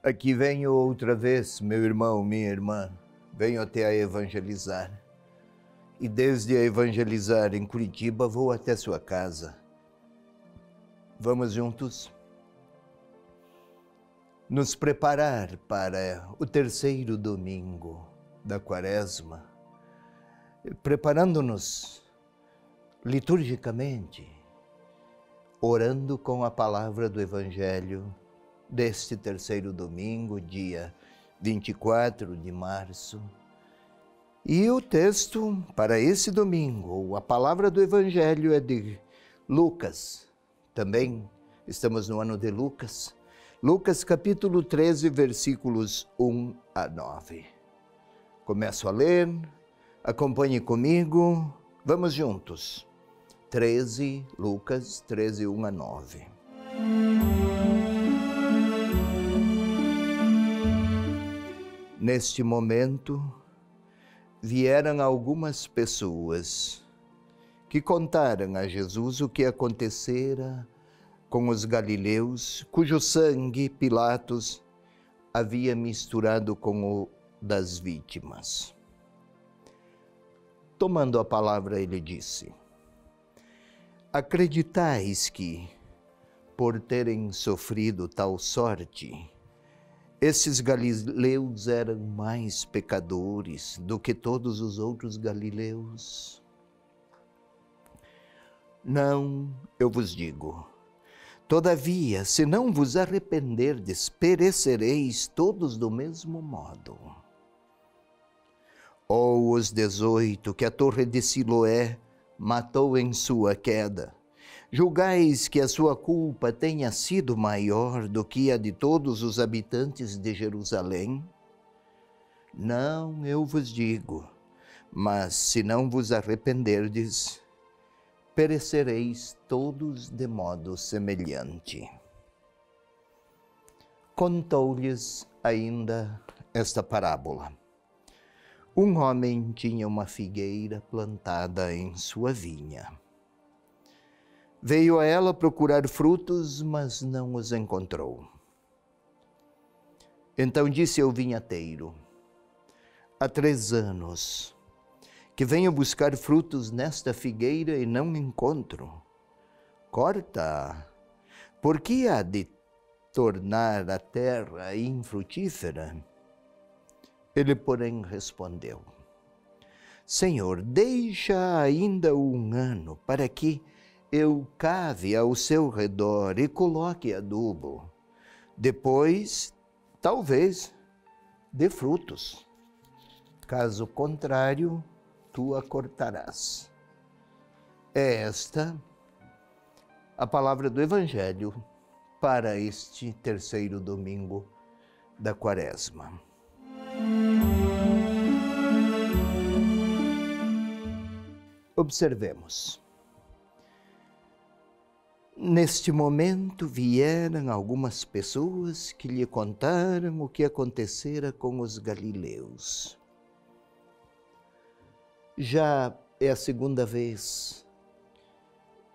Aqui venho outra vez, meu irmão, minha irmã, venho até a evangelizar. E desde a evangelizar em Curitiba, vou até sua casa. Vamos juntos nos preparar para o terceiro domingo da Quaresma, preparando-nos liturgicamente, orando com a palavra do Evangelho deste terceiro domingo, dia 24 de março. E o texto para esse domingo, a palavra do Evangelho é de Lucas. Também estamos no ano de Lucas. Lucas capítulo 13, versículos 1 a 9. Começo a ler, acompanhe comigo, vamos juntos. Lucas 13, 1 a 9. Neste momento, vieram algumas pessoas que contaram a Jesus o que acontecera com os galileus, cujo sangue Pilatos havia misturado com o das vítimas. Tomando a palavra, ele disse: acreditais que, por terem sofrido tal sorte, esses galileus eram mais pecadores do que todos os outros galileus? Não, eu vos digo. Todavia, se não vos arrependerdes, perecereis todos do mesmo modo. Ou os 18 que a torre de Siloé matou em sua queda, julgais que a sua culpa tenha sido maior do que a de todos os habitantes de Jerusalém? Não, eu vos digo, mas se não vos arrependerdes, perecereis todos de modo semelhante. Contou-lhes ainda esta parábola. Um homem tinha uma figueira plantada em sua vinha. Veio a ela procurar frutos, mas não os encontrou. Então disse ao vinhateiro: há 3 anos que venho buscar frutos nesta figueira e não encontro. Corta, porque há de tornar a terra infrutífera? Ele, porém, respondeu: Senhor, deixa ainda 1 ano para que eu cave ao seu redor e coloque adubo. Depois, talvez, dê frutos. Caso contrário, tu a cortarás. É esta a palavra do Evangelho para este terceiro domingo da Quaresma. Observemos. Neste momento vieram algumas pessoas que lhe contaram o que acontecera com os galileus. Já é a 2ª vez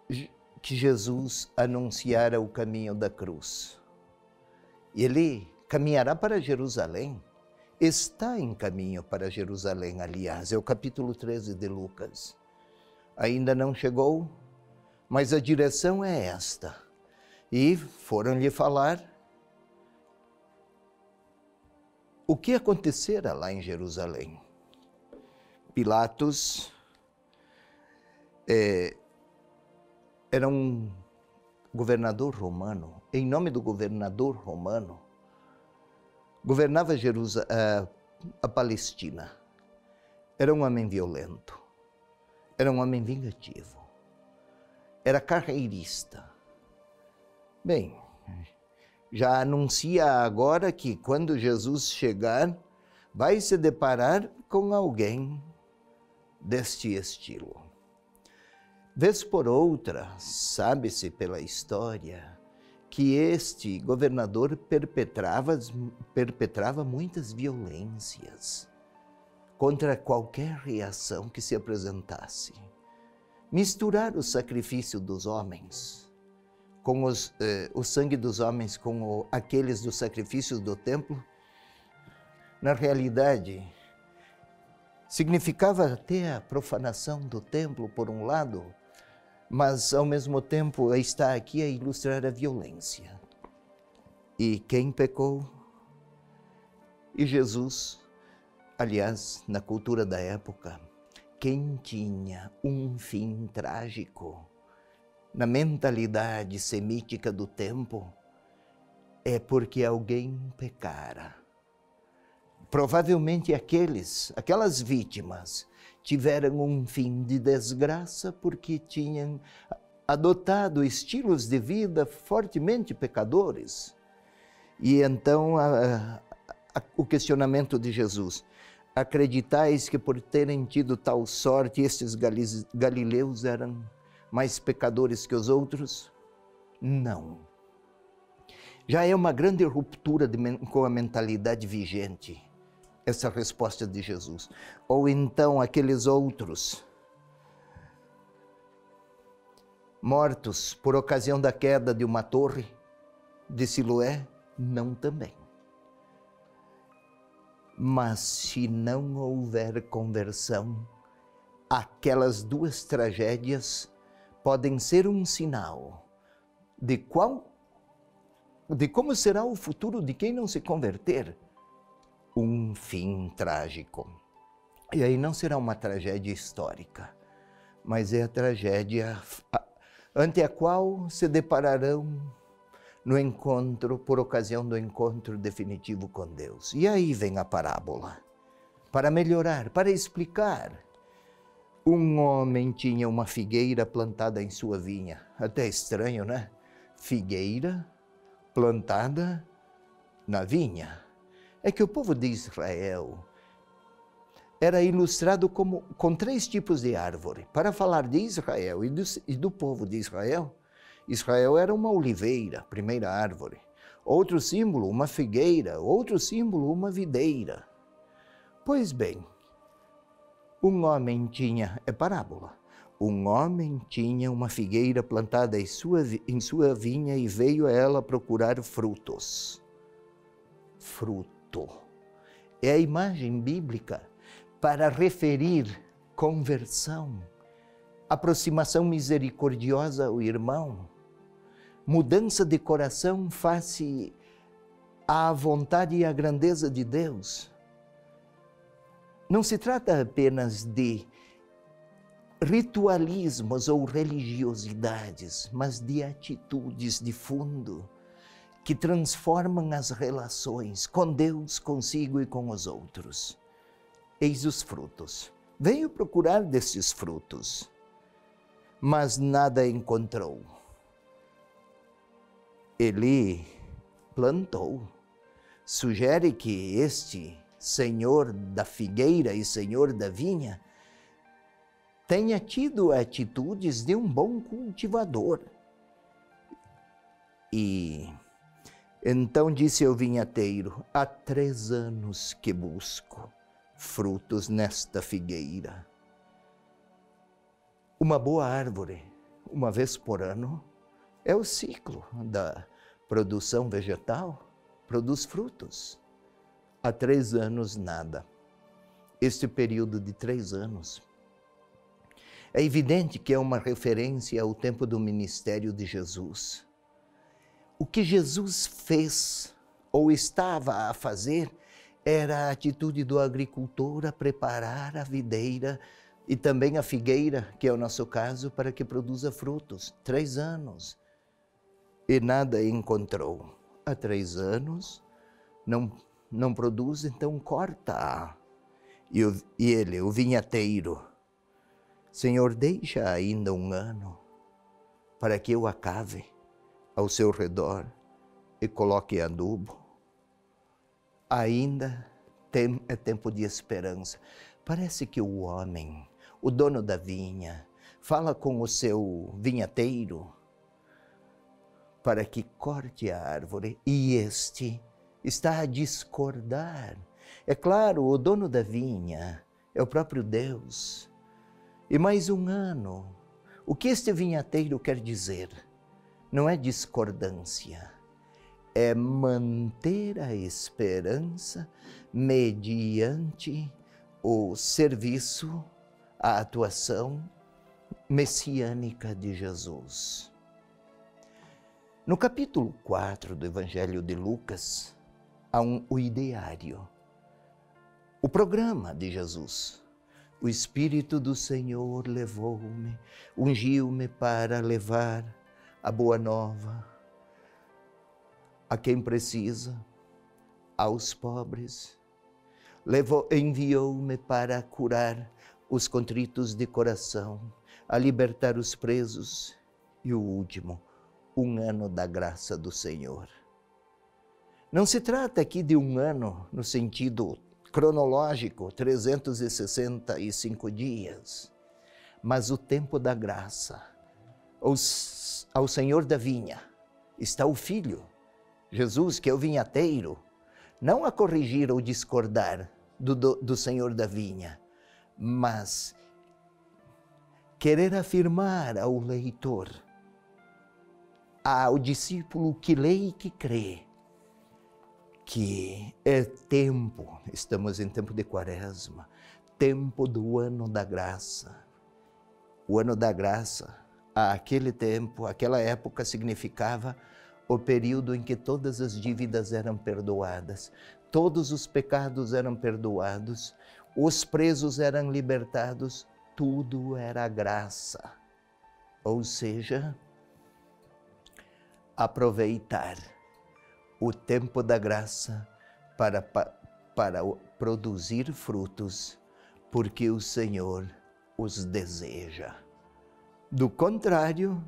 que Jesus anunciara o caminho da cruz. Ele caminhará para Jerusalém. Está em caminho para Jerusalém, aliás, é o capítulo 13 de Lucas. Ainda não chegou, mas a direção é esta. E foram-lhe falar o que acontecera lá em Jerusalém. Pilatos era um governador romano. Em nome do governador romano, governava a Palestina. Era um homem violento, era um homem vingativo, era carreirista. Bem, já anuncia agora que quando Jesus chegar, vai se deparar com alguém deste estilo. Vez por outra, sabe-se pela história que este governador perpetrava muitas violências contra qualquer reação que se apresentasse. Misturar o sacrifício dos homens com o sangue dos homens, com aqueles dos sacrifícios do templo, na realidade, significava até a profanação do templo, por um lado, mas, ao mesmo tempo, está aqui a ilustrar a violência. E quem pecou? E Jesus, aliás, na cultura da época, quem tinha um fim trágico, na mentalidade semítica do tempo, é porque alguém pecara. Provavelmente aquelas vítimas tiveram um fim de desgraça porque tinham adotado estilos de vida fortemente pecadores. E então o questionamento de Jesus: acreditais que por terem tido tal sorte estes galileus eram mais pecadores que os outros? Não. Já é uma grande ruptura com a mentalidade vigente, essa resposta de Jesus. Ou então aqueles outros mortos por ocasião da queda de uma torre de Siloé? Não também. Mas se não houver conversão, aquelas duas tragédias podem ser um sinal de como será o futuro de quem não se converter. Um fim trágico. E aí não será uma tragédia histórica, mas é a tragédia ante a qual se depararão no encontro, por ocasião do encontro definitivo com Deus. E aí vem a parábola, para melhorar, para explicar. Um homem tinha uma figueira plantada em sua vinha. Até estranho, né? Figueira plantada na vinha. É que o povo de Israel era ilustrado com três tipos de árvore. Para falar de Israel e do povo de Israel, Israel era uma oliveira, primeira árvore. Outro símbolo, uma figueira. Outro símbolo, uma videira. Pois bem, um homem tinha, é parábola, um homem tinha uma figueira plantada em sua vinha e veio a ela procurar frutos. Fruto. É a imagem bíblica para referir conversão, aproximação misericordiosa ao irmão, mudança de coração face à vontade e à grandeza de Deus. Não se trata apenas de ritualismos ou religiosidades, mas de atitudes de fundo que transformam as relações com Deus, consigo e com os outros. Eis os frutos. Veio procurar desses frutos, mas nada encontrou. Ele plantou. Sugere que este senhor da figueira e senhor da vinha tenha tido atitudes de um bom cultivador. E então disse ao vinhateiro: há 3 anos que busco frutos nesta figueira. Uma boa árvore, uma vez por ano, é o ciclo da produção vegetal, produz frutos. Há 3 anos, nada. Este período de 3 anos é evidente que é uma referência ao tempo do ministério de Jesus. O que Jesus fez, ou estava a fazer, era a atitude do agricultor a preparar a videira e também a figueira, que é o nosso caso, para que produza frutos. 3 anos. E nada encontrou. Há 3 anos, não produz, então corta. E ele, o vinhateiro: Senhor, deixa ainda 1 ano para que eu acave ao seu redor e coloque adubo. Ainda é tempo de esperança. Parece que o homem, o dono da vinha, fala com o seu vinhateiro para que corte a árvore, e este está a discordar. É claro, o dono da vinha é o próprio Deus. E mais 1 ano. O que este vinhateiro quer dizer? não é discordância, é manter a esperança mediante o serviço, a atuação messiânica de Jesus. No capítulo 4 do Evangelho de Lucas, há o ideário, o programa de Jesus. O Espírito do Senhor levou-me, ungiu-me para levar a boa nova a quem precisa, aos pobres. Enviou-me para curar os contritos de coração, a libertar os presos e o último, um ano da graça do Senhor. Não se trata aqui de um ano no sentido cronológico, 365 dias, mas o tempo da graça. Ao Senhor da vinha está o Filho, Jesus, que é o vinhateiro, não a corrigir ou discordar do Senhor da vinha, mas querer afirmar ao leitor, ao discípulo que lê e que crê, que é tempo, estamos em tempo de Quaresma, tempo do ano da graça. O ano da graça, aquele tempo, aquela época significava o período em que todas as dívidas eram perdoadas, todos os pecados eram perdoados, os presos eram libertados, tudo era graça. Ou seja, aproveitar o tempo da graça para produzir frutos, porque o Senhor os deseja. Do contrário,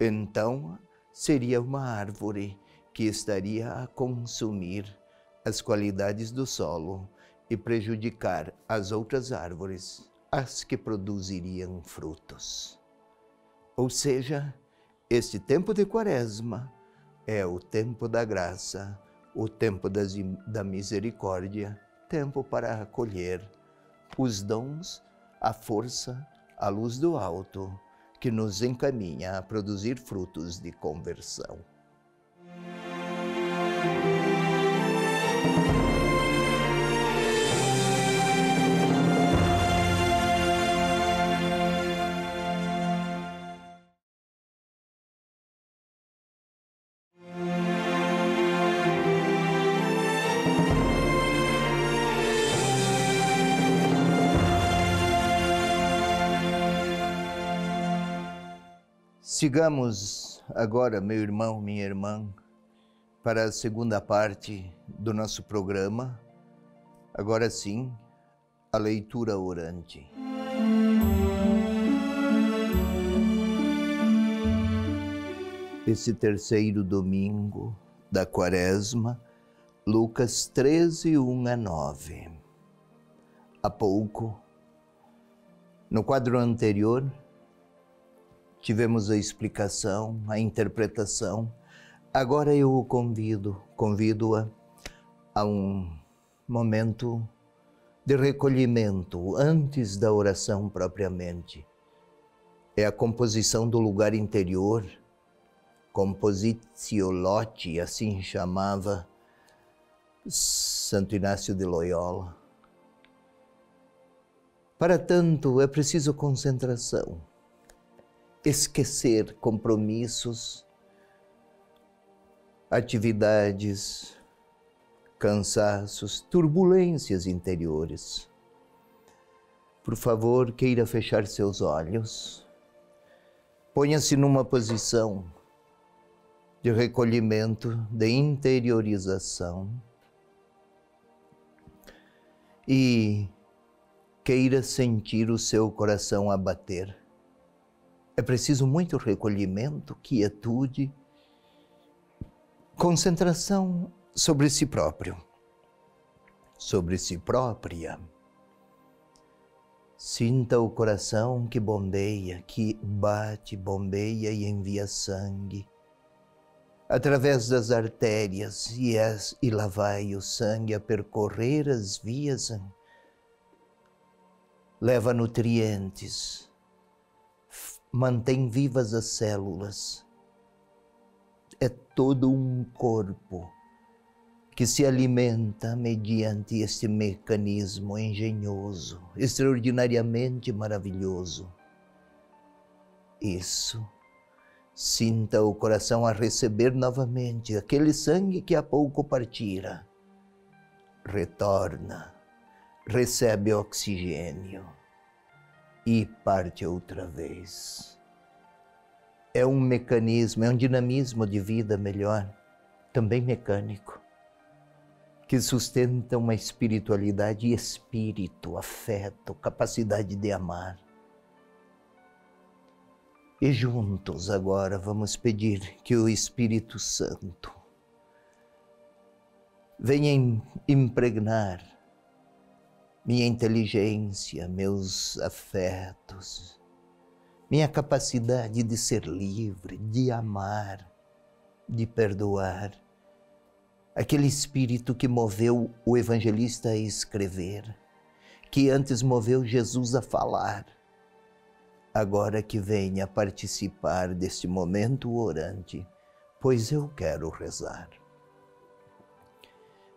então, seria uma árvore que estaria a consumir as qualidades do solo e prejudicar as outras árvores, as que produziriam frutos. Ou seja, este tempo de Quaresma é o tempo da graça, o tempo da misericórdia, tempo para acolher os dons, a força, a luz do alto, que nos encaminha a produzir frutos de conversão. Sigamos agora, meu irmão, minha irmã, para a segunda parte do nosso programa. Agora sim, a leitura orante. Esse terceiro domingo da Quaresma, Lucas 13, 1 a 9. Há pouco, no quadro anterior, tivemos a explicação, a interpretação. Agora eu o convido-a a um momento de recolhimento antes da oração propriamente. É a composição do lugar interior, compositio loci, assim chamava Santo Inácio de Loyola. Para tanto, é preciso concentração. Esquecer compromissos, atividades, cansaços, turbulências interiores. Por favor, queira fechar seus olhos. Ponha-se numa posição de recolhimento, de interiorização. E queira sentir o seu coração a bater. É preciso muito recolhimento, quietude, concentração sobre si próprio, sobre si própria. Sinta o coração que bombeia, que bate, bombeia e envia sangue através das artérias e lá vai o sangue a percorrer as vias, leva nutrientes, mantém vivas as células, é todo um corpo que se alimenta mediante este mecanismo engenhoso, extraordinariamente maravilhoso. Isso. Sinta o coração a receber novamente aquele sangue que há pouco partira. Retorna, recebe oxigênio e parte outra vez. É um mecanismo, é um dinamismo de vida melhor, também mecânico, que sustenta uma espiritualidade e espírito, afeto, capacidade de amar. E juntos agora vamos pedir que o Espírito Santo venha impregnar minha inteligência, meus afetos, minha capacidade de ser livre, de amar, de perdoar. Aquele espírito que moveu o evangelista a escrever, que antes moveu Jesus a falar, agora que venha participar deste momento orante, pois eu quero rezar.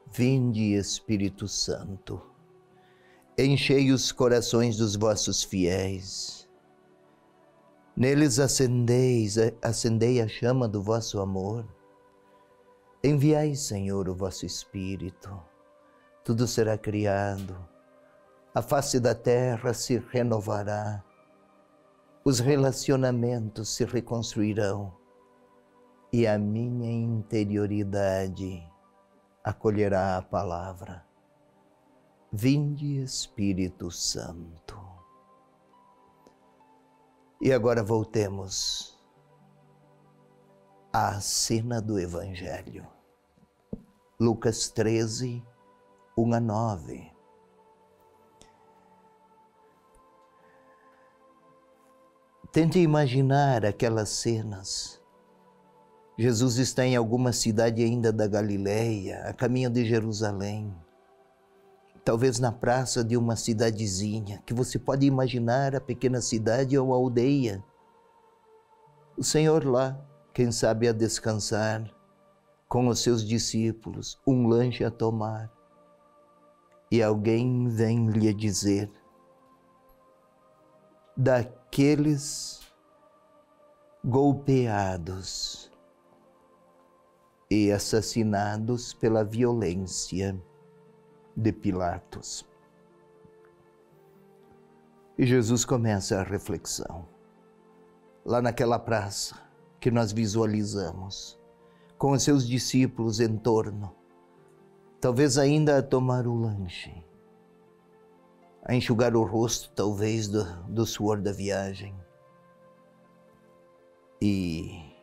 Vinde, Espírito Santo, enchei os corações dos vossos fiéis, neles acendei a chama do vosso amor. Enviai, Senhor, o vosso Espírito, tudo será criado, a face da terra se renovará, os relacionamentos se reconstruirão e a minha interioridade acolherá a palavra. Vinde, Espírito Santo. E agora voltemos à cena do Evangelho. Lucas 13, 1 a 9. Tente imaginar aquelas cenas. Jesus está em alguma cidade ainda da Galileia, a caminho de Jerusalém. Talvez na praça de uma cidadezinha, que você pode imaginar a pequena cidade ou aldeia. O Senhor lá, quem sabe a descansar, com os seus discípulos, um lanche a tomar. E alguém vem lhe dizer, daqueles golpeados e assassinados pela violência de Pilatos. E Jesus começa a reflexão. Lá naquela praça que nós visualizamos, com os seus discípulos em torno, talvez ainda a tomar o lanche, a enxugar o rosto, talvez, do suor da viagem. E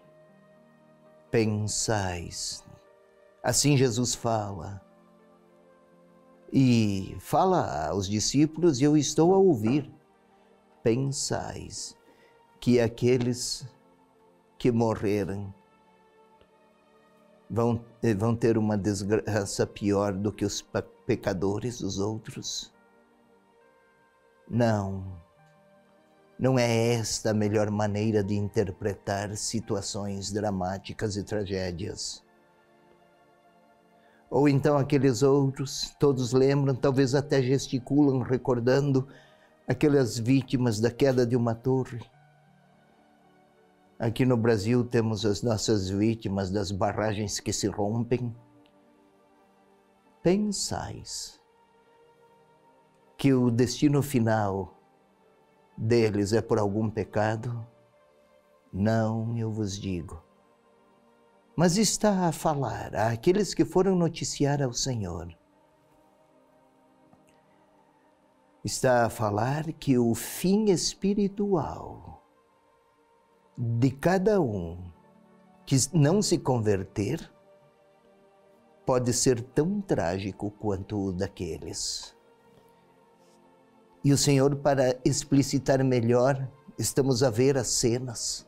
pensais, assim Jesus fala, e fala aos discípulos, e eu estou a ouvir, pensais que aqueles que morreram vão ter uma desgraça pior do que os pecadores, os outros? Não é esta a melhor maneira de interpretar situações dramáticas e tragédias. Ou então aqueles outros, todos lembram, talvez até gesticulam, recordando aquelas vítimas da queda de uma torre. Aqui no Brasil temos as nossas vítimas das barragens que se rompem. Pensais que o destino final deles é por algum pecado? Não, eu vos digo. Mas está a falar àqueles que foram noticiar ao Senhor. Está a falar que o fim espiritual de cada um que não se converter pode ser tão trágico quanto o daqueles. E o Senhor, para explicitar melhor, estamos a ver as cenas,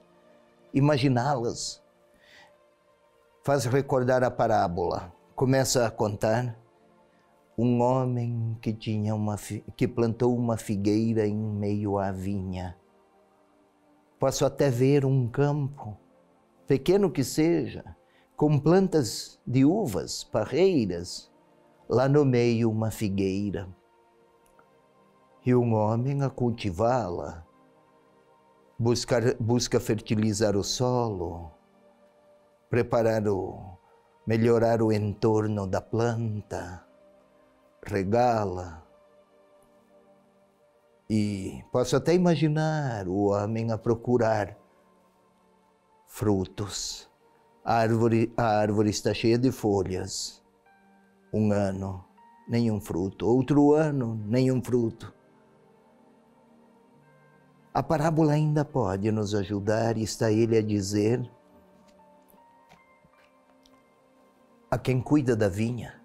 imaginá-las, faz recordar a parábola. Começa a contar um homem que plantou uma figueira em meio à vinha. Posso até ver um campo, pequeno que seja, com plantas de uvas, parreiras, lá no meio uma figueira. E um homem a cultivá-la, busca fertilizar o solo, melhorar o entorno da planta, regá-la. E posso até imaginar o homem a procurar frutos. A árvore está cheia de folhas. Um ano, nenhum fruto. Outro ano, nenhum fruto. A parábola ainda pode nos ajudar, e está ele a dizer: a quem cuida da vinha,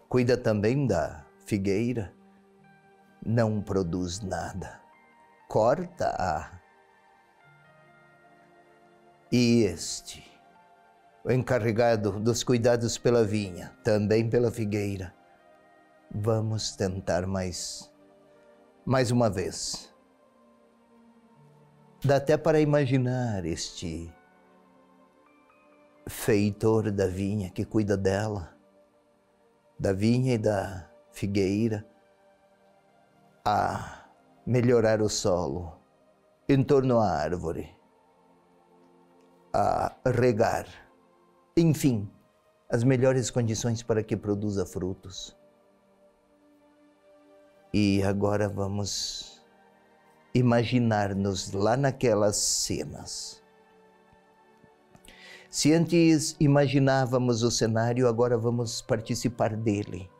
cuida também da figueira, não produz nada, corta-a. E este, o encarregado dos cuidados pela vinha, também pela figueira, vamos tentar mais uma vez. Dá até para imaginar este feitor da vinha que cuida dela, da vinha e da figueira, a melhorar o solo em torno à árvore, a regar, enfim, as melhores condições para que produza frutos. E agora vamos imaginar-nos lá naquelas cenas. Se antes imaginávamos o cenário, agora vamos participar dele.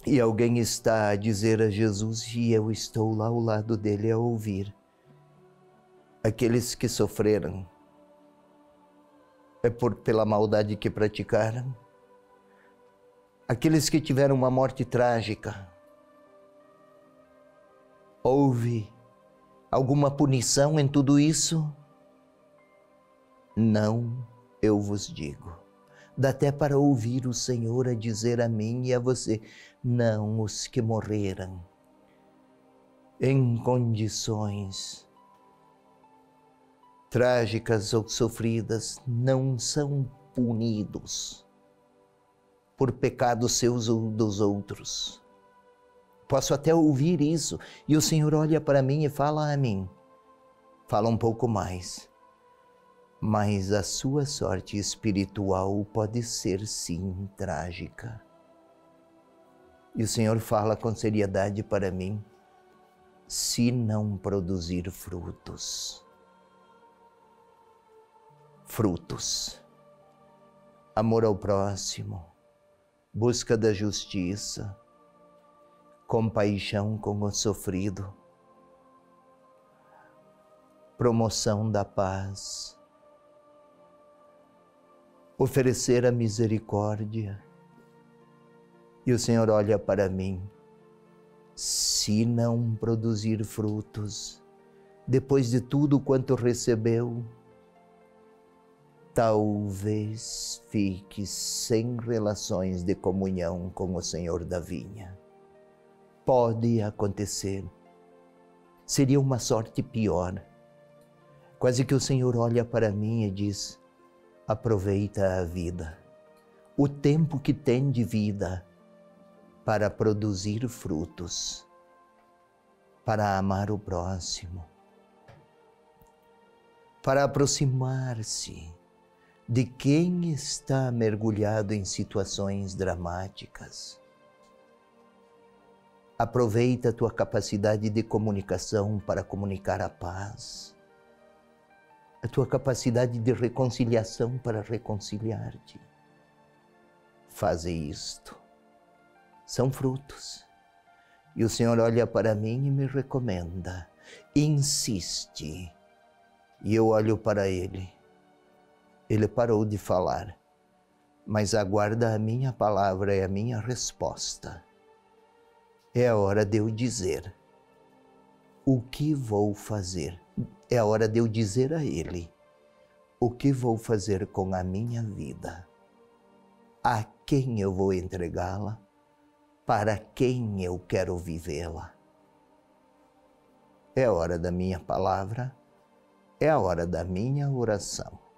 E alguém está a dizer a Jesus, e eu estou lá ao lado dele a ouvir. Aqueles que sofreram pela maldade que praticaram. Aqueles que tiveram uma morte trágica. Houve alguma punição em tudo isso? Não, eu vos digo. Dá até para ouvir o Senhor a dizer a mim e a você: não, os que morreram em condições trágicas ou sofridas não são punidos por pecados seus ou dos outros. Posso até ouvir isso, e o Senhor olha para mim e fala a mim, fala um pouco mais. Mas a sua sorte espiritual pode ser sim trágica. E o Senhor fala com seriedade para mim: se não produzir frutos. Frutos. Amor ao próximo, busca da justiça, compaixão com o sofrido, promoção da paz, oferecer a misericórdia. E o Senhor olha para mim: se não produzir frutos, depois de tudo quanto recebeu, talvez fique sem relações de comunhão com o Senhor da vinha. Pode acontecer. Seria uma sorte pior. Quase que o Senhor olha para mim e diz: aproveita a vida, o tempo que tem de vida, para produzir frutos, para amar o próximo, para aproximar-se de quem está mergulhado em situações dramáticas. Aproveita a tua capacidade de comunicação para comunicar a paz, a tua capacidade de reconciliação para reconciliar-te. Faze isto. São frutos. E o Senhor olha para mim e me recomenda: insiste. E eu olho para ele. Ele parou de falar, mas aguarda a minha palavra e a minha resposta. É a hora de eu dizer o que vou fazer. É a hora de eu dizer a ele o que vou fazer com a minha vida, a quem eu vou entregá-la, para quem eu quero vivê-la. É a hora da minha palavra, é a hora da minha oração.